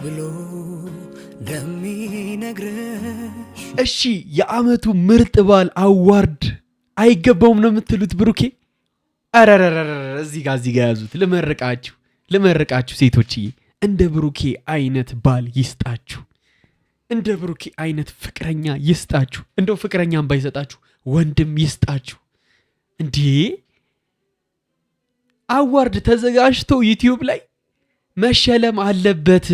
ብሎ እንደሚነግርሽ እሺ የአመቱ ምርጥ ባል አዋርድ አይገባውም ነው የምትሉት? ብሩኬ አረረረረ እዚህ ጋር ያዙት። ልመርቃችሁ ሴቶችዬ፣ እንደ ብሩኬ አይነት ባል ይስጣችሁ። እንደ ብሩኬ አይነት ፍቅረኛ ይስጣችሁ። እንደው ፍቅረኛም ባይሰጣችሁ ወንድም ይስጣችሁ። እንዴ አዋርድ ተዘጋጅቶ ዩቲዩብ ላይ መሸለም አለበት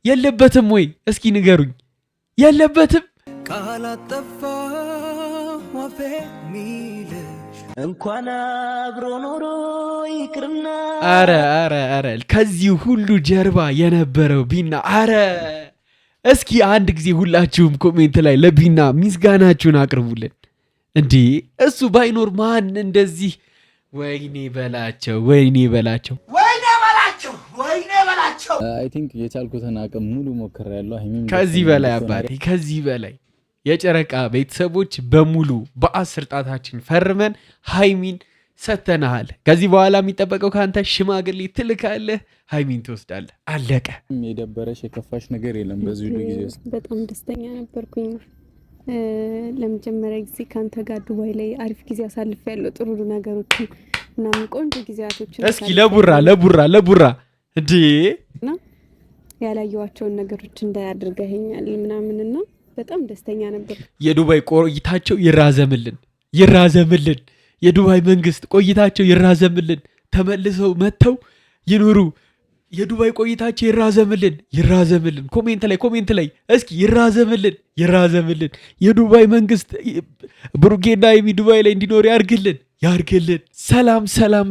የለበትም ወይ? እስኪ ንገሩኝ። የለበትም። ካላጠፋ ዋፌ ሚልሽ እንኳን አብሮ ኖሮ ይቅርና አረ ከዚህ ሁሉ ጀርባ የነበረው ቢና። አረ እስኪ አንድ ጊዜ ሁላችሁም ኮሜንት ላይ ለቢና ምስጋናችሁን አቅርቡልን። እንዴ እሱ ባይኖር ማን እንደዚህ ወይኔ በላቸው። አይ ቲንክ የቻልኩትን አቅም ሙሉ ሞክሬያለሁ። ከዚህ በላይ አባቴ፣ ከዚህ በላይ የጨረቃ ቤተሰቦች በሙሉ በ10 ጣታችን ፈርመን ሃይሚን ሰተናሃል። ከዚህ በኋላ የሚጠበቀው ከአንተ ሽማግሌ ትልካለህ፣ ሃይሚን ትወስዳለህ። አለቀ። የደበረሽ የከፋሽ ነገር የለም በዚህ ሁሉ ጊዜ ውስጥ? በጣም ደስተኛ ነበርኩኝ። ለመጀመሪያ ጊዜ ከአንተ ጋር ዱባይ ላይ አሪፍ ጊዜ አሳልፌያለሁ። ጥሩ ነገሮችን እና ቆንጆ ጊዜያቶችን እስኪ ለቡራ እንዴ ያላየዋቸውን ነገሮች እንዳያደርገኛል ምናምንና በጣም ደስተኛ ነበር። የዱባይ ቆይታቸው ይራዘምልን። የዱባይ መንግስት ቆይታቸው ይራዘምልን። ተመልሰው መጥተው ይኑሩ። የዱባይ ቆይታቸው ይራዘምልን። ኮሜንት ላይ እስኪ ይራዘምልን። የዱባይ መንግስት ብሩኬና ሃይሚ ዱባይ ላይ እንዲኖር ያርግልን።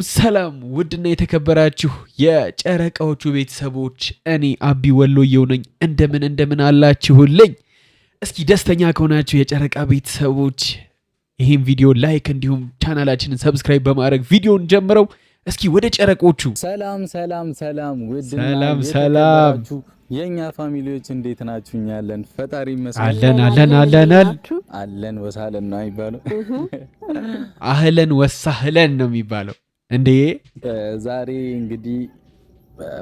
ሰላም ውድና የተከበራችሁ የጨረቃዎቹ ቤተሰቦች፣ እኔ አቢ ወሎየው ነኝ። እንደምን አላችሁልኝ? እስኪ ደስተኛ ከሆናችሁ የጨረቃ ቤተሰቦች ይህን ቪዲዮ ላይክ እንዲሁም ቻናላችንን ሰብስክራይብ በማድረግ ቪዲዮን ጀምረው። እስኪ ወደ ጨረቆቹ ሰላም የኛ ፋሚሊዎች እንዴት ናችሁ? እኛለን ፈጣሪ ይመስገን አለን ወሳለን ነው የሚባለው። አህለን ወሳህለን ነው የሚባለው። እንዴ ዛሬ እንግዲህ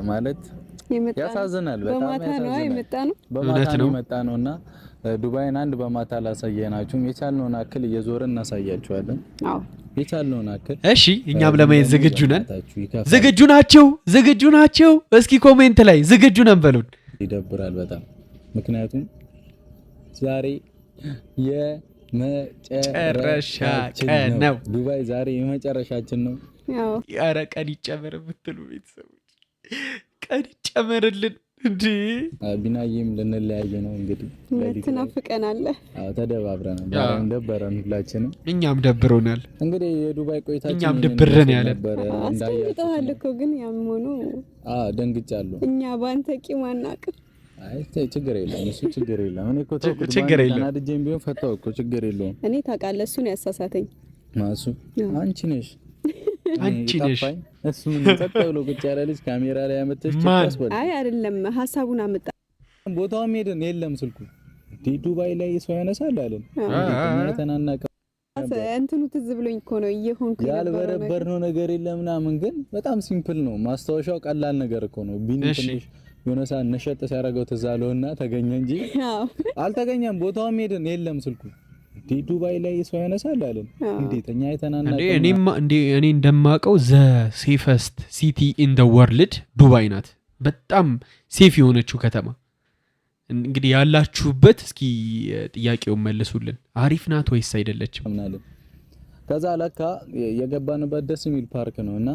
ማለት ያሳዝናል፣ በጣም ያሳዝናል። በማታ ነው የመጣ ነውና ዱባይን አንድ በማታ ላሳየናችሁ የቻልነውን አክል እየዞርን እናሳያችኋለን። አዎ የቻልነውን አክል። እሺ እኛም ለማየት ዝግጁ ነን። ዝግጁ ናቸው? እስኪ ኮሜንት ላይ ዝግጁ ነን በሉን። ይደብራል በጣም ምክንያቱም ዛሬ የመጨረሻ ቀን ነው። ዱባይ ዛሬ የመጨረሻችን ነው። ኧረ ቀን ይጨመር የምትሉ ቤተሰቦች ቀን ይጨመርልን። እንዴ ቢናዬም ልንለያየ ነው እንግዲህ። ትናፍቀናለህ? አዎ ተደባብረናል። ዛሬም ደበረን ሁላችንም። እኛም ደብሮናል። እንግዲህ የዱባይ ቆይታችን እኛም ደብረን ያለ እንዳያችሁት እኮ ግን ያም ሆኖ ደንግጫለሁ። እኛ ባንተ ቂም አናውቅም። አይ ችግር የለም፣ እሱ ችግር የለም። እኔ እኮ ችግር የለም። ተናድጄም ቢሆን ፈታው እኮ ችግር የለውም። እኔ ታውቃለህ፣ እሱ ነው ያሳሳተኝ። ማሱ አንቺ ነሽ እሱ ምን ተጠቅሎ ቁጭ ያለ ልጅ ካሜራ ላይ ያመጣች ጭቃስበል። አይ አይደለም፣ ሐሳቡን አመጣ። ቦታውም ሄደን የለም ስልኩ ዱባይ ላይ ሰው ያነሳል አለን። ተናናቀ እንትኑ ትዝ ብሎኝ እኮ ነው እየሆንኩ ያልበረበርነው ነገር የለም ምናምን፣ ግን በጣም ሲምፕል ነው። ማስታወሻው ቀላል ነገር እኮ ነው። ቢኒ ትንሽ የሆነ ሰዓት ነሸጥ ሲያደርገው ትዝ አለውና ተገኘ እንጂ አልተገኘም። ቦታውም ሄደን የለም ስልኩ ዱባይ ላይ ሰው ያነሳል አለን። እንዴት እኛ የተናናቀ እኔ እንደማውቀው ዘ ሴፈስት ሲቲ ኢን ዘ ወርልድ ዱባይ ናት። በጣም ሴፍ የሆነችው ከተማ። እንግዲህ ያላችሁበት እስኪ ጥያቄውን መልሱልን። አሪፍ ናት ወይስ አይደለችም? ከዛ ለካ የገባንበት ደስ የሚል ፓርክ ነውና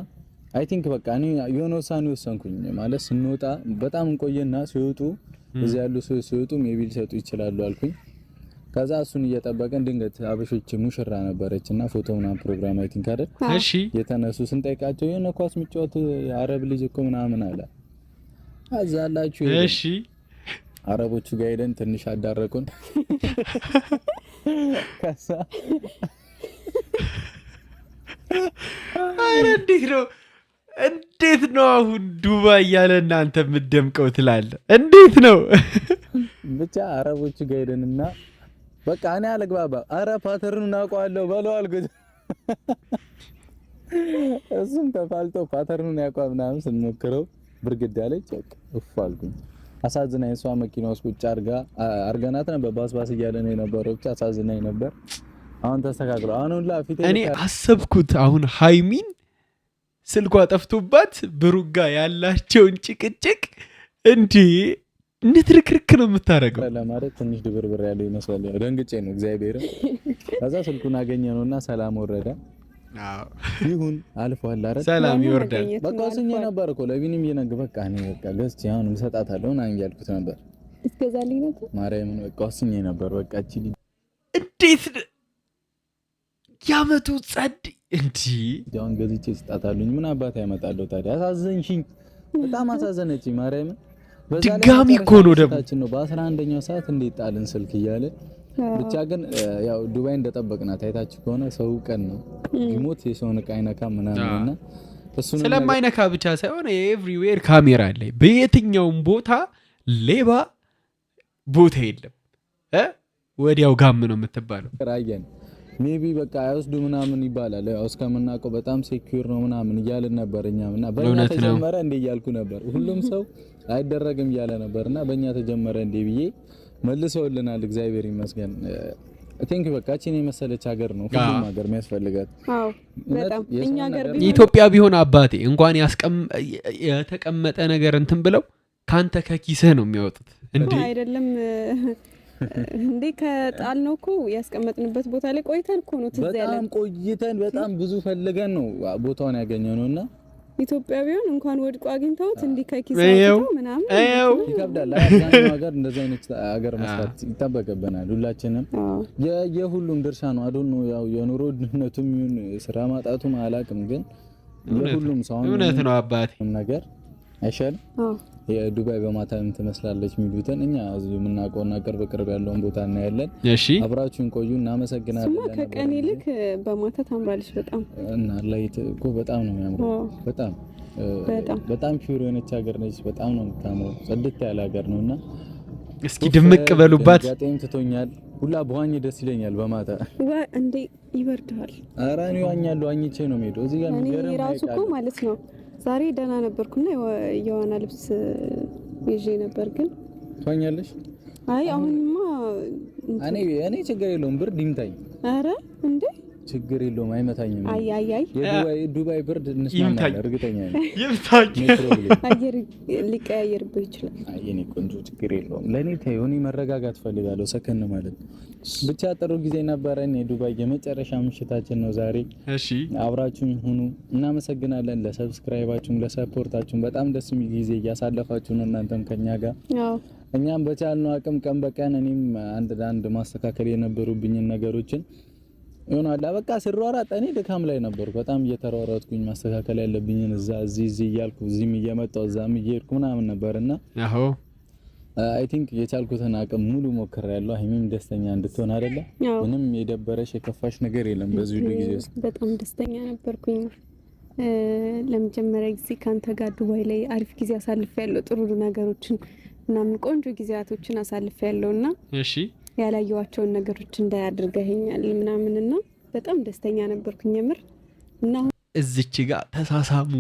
አይ ቲንክ በቃ እኔ የሆነ ውሳኔ ወሰንኩኝ። ማለት ስንወጣ በጣም እንቆየና ሲወጡ እዚህ ያሉ ሰዎች ሲወጡ ሜቢ ሊሰጡ ይችላሉ አልኩኝ። ከዛ እሱን እየጠበቀን ድንገት አበሾች ሙሽራ ነበረችና ፎቶ ምናምን ፕሮግራም አይ ቲንክ አይደል? እሺ የተነሱ ስንጠይቃቸው የሆነ ኳስ ምጫወት አረብ ልጅ እኮ ምናምን አለ። አዛላችሁ እሺ አረቦቹ ጋር ሄደን ትንሽ አዳረቁን። ከዛ አረ እንዴት ነው አሁን ዱባይ ያለ እናንተ የምትደምቀው ትላለህ? እንዴት ነው? ብቻ አረቦቹ ጋር ሄደንና በቃ እኔ አልግባባ። አረ ፓተርኑን አውቀዋለሁ በለው አልኩት። እሱም ተፋልጦ ፓተርኑን ያውቀው ምናምን ስንሞክረው ብርግድ ያለች እፍ አልኩኝ። አሳዝናኝ እሷ መኪና ውስጥ ቁጭ አርገናት ነበር። ባስ እያለ ነው የነበረው። ብቻ አሳዝናኝ ነበር። አሁን ተስተካክሎ አሁን ሁላ ፊቴ እኔ አሰብኩት አሁን ሃይሚን ስልኳ ጠፍቶባት ብሩክ ጋር ያላቸውን ጭቅጭቅ እንዴ ንትርክርክ ነው የምታደርገው ለማለት ትንሽ ድብርብር ያለው ይመስላል። ደንግጬ ነው እግዚአብሔርም። ከዛ ስልኩን አገኘነውና ሰላም ወረደ። አዎ ይሁን አልፏል። አረ ሰላም ይወርዳል። በቃ ወስኜ ነበር እኮ ለቢኒም እየነገ በቃ እኔ በቃ ገዝቼ አሁን እሰጣታለሁ እና ያልኩት ነበር። እስከዛልኝ ነበር ማርያምን በቃ ወስኜ ነበር። በቃ እቺ እንዴት ያመቱ ጸድ እንጂ አሁን ገዝቼ እሰጣታለሁ። ምን አባት ያመጣለሁ ታዲያ? አሳዘንሽኝ፣ በጣም አሳዘነችኝ ማርያምን። ድጋሚ እኮ ነው ደግሞ በ11ኛው ሰዓት እንዴት ጣልን ስልክ እያለ ብቻ ግን ያው ዱባይ እንደጠበቅናት አይታችሁ ከሆነ ሰው ቀን ነው ቢሞት የሰውን ዕቃ አይነካም ምናምንና እሱን ስለማይነካ ብቻ ሳይሆን ኤቭሪዌር ካሜራ አለ። በየትኛውም ቦታ ሌባ ቦታ የለም ወዲያው ጋም ነው የምትባለው። ራየን ሜቢ በቃ አይወስዱ ምናምን ይባላል። ያው እስከምናውቀው በጣም ሴኩር ነው ምናምን እያልን ነበር እኛም እና በእኛ ተጀመረ እንደ እያልኩ ነበር። ሁሉም ሰው አይደረግም እያለ ነበርና በእኛ ተጀመረ እንደ ብዬ መልሰውልናል። እግዚአብሔር ይመስገን። ቲንክ በቃ እቺን የመሰለች ሀገር ነው ሁሉም ሀገር የሚያስፈልጋት። አዎ በጣም እኛ ሀገር ኢትዮጵያ ቢሆን አባቴ እንኳን የተቀመጠ ነገር እንትን ብለው ካንተ ከኪስህ ነው የሚያወጡት እንዴ አይደለም እንዴ ከጣል ነው እኮ ያስቀመጥንበት ቦታ ላይ ቆይተን እኮ ነው ትዝ ያለን። በጣም ቆይተን በጣም ብዙ ፈልገን ነው ቦታውን ያገኘነውና ኢትዮጵያውያን እንኳን ወድቆ አግኝተውት እንዲ ከኪሳቸው ምናምን ይከብዳል። አብዛኛው ሀገር እንደዚህ አይነት ሀገር መስራት ይጠበቅብናል ሁላችንም። የሁሉም ድርሻ ነው አዶን ነው ያው የኑሮ ድህነቱም ይሁን ስራ ማጣቱም አላቅም፣ ግን የሁሉም ሰው እውነት ነው አባቴ ነገር አይሻልም? የዱባይ በማታ ምን ትመስላለች የሚሉትን እኛ እዚህ የምናውቀውና ቅርብ ያለውን ቦታ እናያለን። እሺ አብራችሁን ቆዩ። እናመሰግናለን። ስማ ከቀን ይልቅ በማታ ታምራለች በጣም እና ላይት እኮ በጣም ነው የሚያምረው። በጣም ፒውር የሆነች ሀገር ነች። በጣም ነው የምታምረው። ጽድት ያለ ሀገር ነውና እስኪ ድምቅ በሉባት። ጋጤም ትቶኛል ሁላ በዋኝ ደስ ይለኛል በማታ እንዴ ይበርዳል። ኧረ እኔ ዋኛለሁ። ዋኝቼ ነው የምሄደው። እዚህ ጋር የሚገርም ራሱ እኮ ማለት ነው ዛሬ ደህና ነበርኩና የዋና ልብስ ይዤ ነበር። ግን ትዋኛለሽ? አይ አሁንማ እኔ ችግር የለውም ብርድ ይምታኝ። ኧረ እንዴ ችግር የለውም አይመታኝም። አይ ዱባይ ብርድ እንስማማለን እርግጠኛ ነኝ። ይምታኝ አየር ሊቀያየርብህ ይችላል። አይ እኔ ቆንጆ ችግር የለውም። ለኔ ታዩኒ መረጋጋት ፈልጋለሁ። ሰከን ማለት ብቻ ጥሩ ጊዜ ነበረን። የዱባይ የመጨረሻ ምሽታችን ነው ዛሬ። እሺ አብራችሁን ሁኑ። እናመሰግናለን። ለሰብስክራይባችሁም ለሰፖርታችሁም በጣም ደስ የሚል ጊዜ እያሳለፋችሁ ነው እናንተም ከኛ ጋር። እኛም በቻልነው አቅም ቀን በቀን እኔም አንድ ማስተካከል የነበሩብኝን ነገሮችን ይሆናል በቃ ስሯሯጥ እኔ ድካም ላይ ነበርኩ። በጣም እየተሯሯጥኩኝ ማስተካከል ያለብኝን እዚህ እያልኩ እዚህም እየመጣሁ እዛም እየሄድኩ ምናምን ነበርና አይ ቲንክ የቻልኩትን አቅም ሙሉ ሞክሬያለሁ። ሀይሚም ደስተኛ እንድትሆን አይደለ? ምንም የደበረሽ የከፋሽ ነገር የለም በዚህ ሁሉ ጊዜ ውስጥ? በጣም ደስተኛ ነበርኩኝ። ለመጀመሪያ ጊዜ ካንተ ጋር ዱባይ ላይ አሪፍ ጊዜ አሳልፌያለሁ። ጥሩ ነገሮችን ምናምን ቆንጆ ጊዜያቶችን አሳልፌያለሁና እሺ ያላየዋቸውን ነገሮች እንዳያደርገኛል ምናምንና በጣም ደስተኛ ነበርኩኝ የምር። እና እዚች ጋር ተሳሳሙ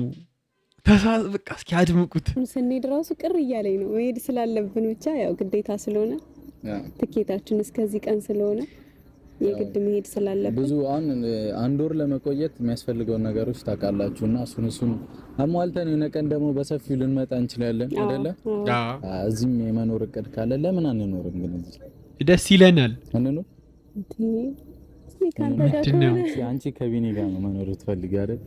በቃ እስኪ አድምቁት። ስንሄድ ራሱ ቅር እያለኝ ነው መሄድ ስላለብን ብቻ ያው ግዴታ ስለሆነ ትኬታችን እስከዚህ ቀን ስለሆነ የግድ መሄድ ስላለብን ብዙ አንድ ወር ለመቆየት የሚያስፈልገው ነገሮች ታውቃላችሁና እሱን አሟልተን የሆነ ቀን ደግሞ በሰፊው ልንመጣ እንችላለን አይደለ? እዚህም የመኖር እቅድ ካለ ለምን አንኖርም? ግን ደስ ይለናል። አንኖር አንቺ ከቢኒ ጋር ነው መኖር ትፈልጊ አይደል?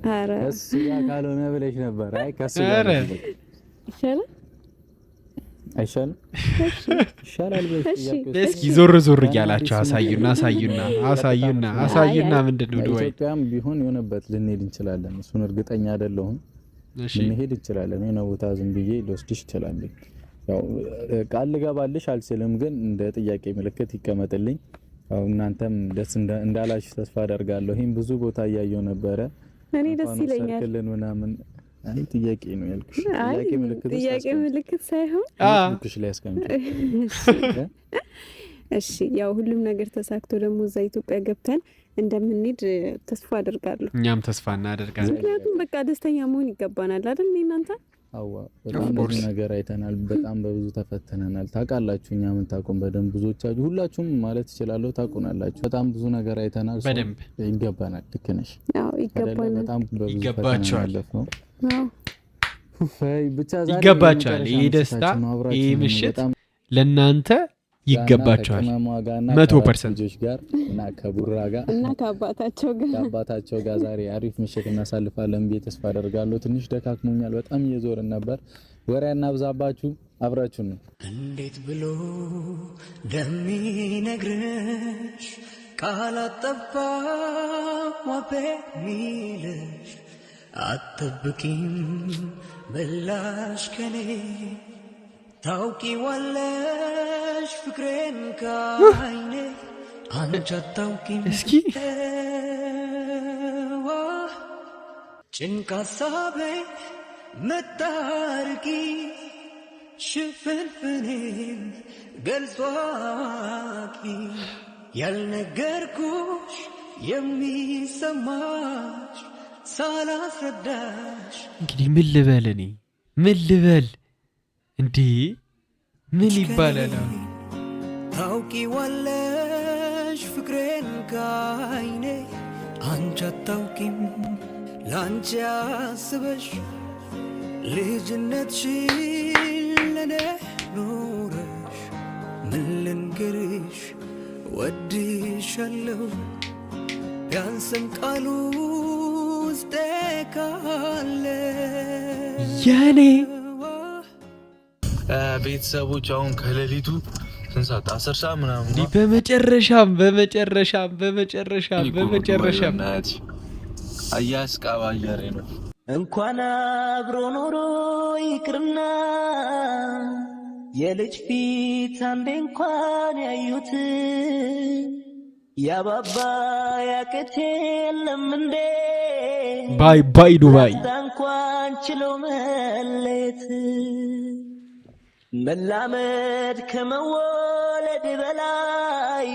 እሱ ጋር ካልሆነ ብለሽ ነበር። አይ ከሱ ጋር ይሻላል አይሻልም? ይሻላል ብለሽ እስኪ ዞር እያላችሁ አሳዩና ምንድነው ዱባይ ኢትዮጵያም ቢሆን የሆነበት ልንሄድ እንችላለን። እሱን እርግጠኛ አይደለሁም። ልንሄድ እንችላለን። የሆነ ቦታ ዝም ብዬ ልወስድሽ እችላለሁ። ያው ቃል ልገባልሽ አልችልም፣ ግን እንደ ጥያቄ ምልክት ይቀመጥልኝ። ያው እናንተም ደስ እንዳላችሁ ተስፋ አደርጋለሁ። ይሄን ብዙ ቦታ እያየሁ ነበረ። እኔ ደስ ይለኛል ምናምን አይ ጥያቄ ነው ያልኩሽ። ጥያቄ ምልክት ሳይሆን ልክሽ ላይ አስቀምጪ። እሺ ያው ሁሉም ነገር ተሳክቶ ደግሞ እዛ ኢትዮጵያ ገብተን እንደምንሄድ ተስፋ አደርጋለሁ። እኛም ተስፋ እናደርጋለን። ምክንያቱም በቃ ደስተኛ መሆን ይገባናል አይደል? እናንተ አዋ በጣም ብዙ ነገር አይተናል። በጣም በብዙ ተፈተነናል። ታውቃላችሁ እኛ ምን ታቆም በደንብ ብዙዎቻችሁ ሁላችሁም ማለት ይችላል ታውቁናላችሁ። በጣም ብዙ ነገር አይተናል። በደንብ ይገባናል። ልክ ነሽ። አዎ ይገባናል። በጣም በብዙ ይገባችኋል። አዎ ብቻ ዛሬ ይገባችኋል። ይሄ ደስታ ይሄ ምሽት ለእናንተ ይገባችኋል 100% ልጆች ጋር እና ከቡራ ጋር እና ከአባታቸው ጋር ዛሬ አሪፍ ምሽት እናሳልፋለን ብዬ ተስፋ አደርጋለሁ። ትንሽ ደካክሞኛል። በጣም እየዞርን ነበር። ወሬ እናብዛባችሁ። አብራችሁን ነው እንዴት ብሎ እንደሚነግርሽ ቃላት ጠፋ ዋቤ ሚልሽ አትጠብቂም ምላሽ ከኔ ታውቂዋለሽ ፍቅሬን ከዓይኔ አንቺ አታውቂም እስኪ ጭንቅ ሀሳቤ መታርቂ ሽፍንፍኔን ገልጾ አዋቂ ያልነገርኩሽ የሚሰማሽ ሳላስረዳሽ እንግዲህ ምን ልበል እኔ ምን ልበል እንዴ ምን ይባላል? ታውቂዋለሽ ፍቅሬን ከዓይኔ አንቺ አታውቂም ላንቺ አስበሽ ልጅነትሽን ለኔ ኖረሽ ምን ልንገርሽ ወድሻለሁ ቢያንስም ቃሉ ውስጤ ካለ የኔ ቤተሰቦች አሁን ከሌሊቱ ስንት ሰዓት 10 ሰዓት ምናምን ነው። በመጨረሻም አያስቃባየሬ ነው። እንኳን አብሮ ኖሮ ይቅርና የልጅ ፊት አንዴ እንኳን ያዩት ያባባ ያቅቴ የለም እንዴ ባይ ዱባይ እንኳን ችሎ መለየት መላመድ ከመወለድ በላይ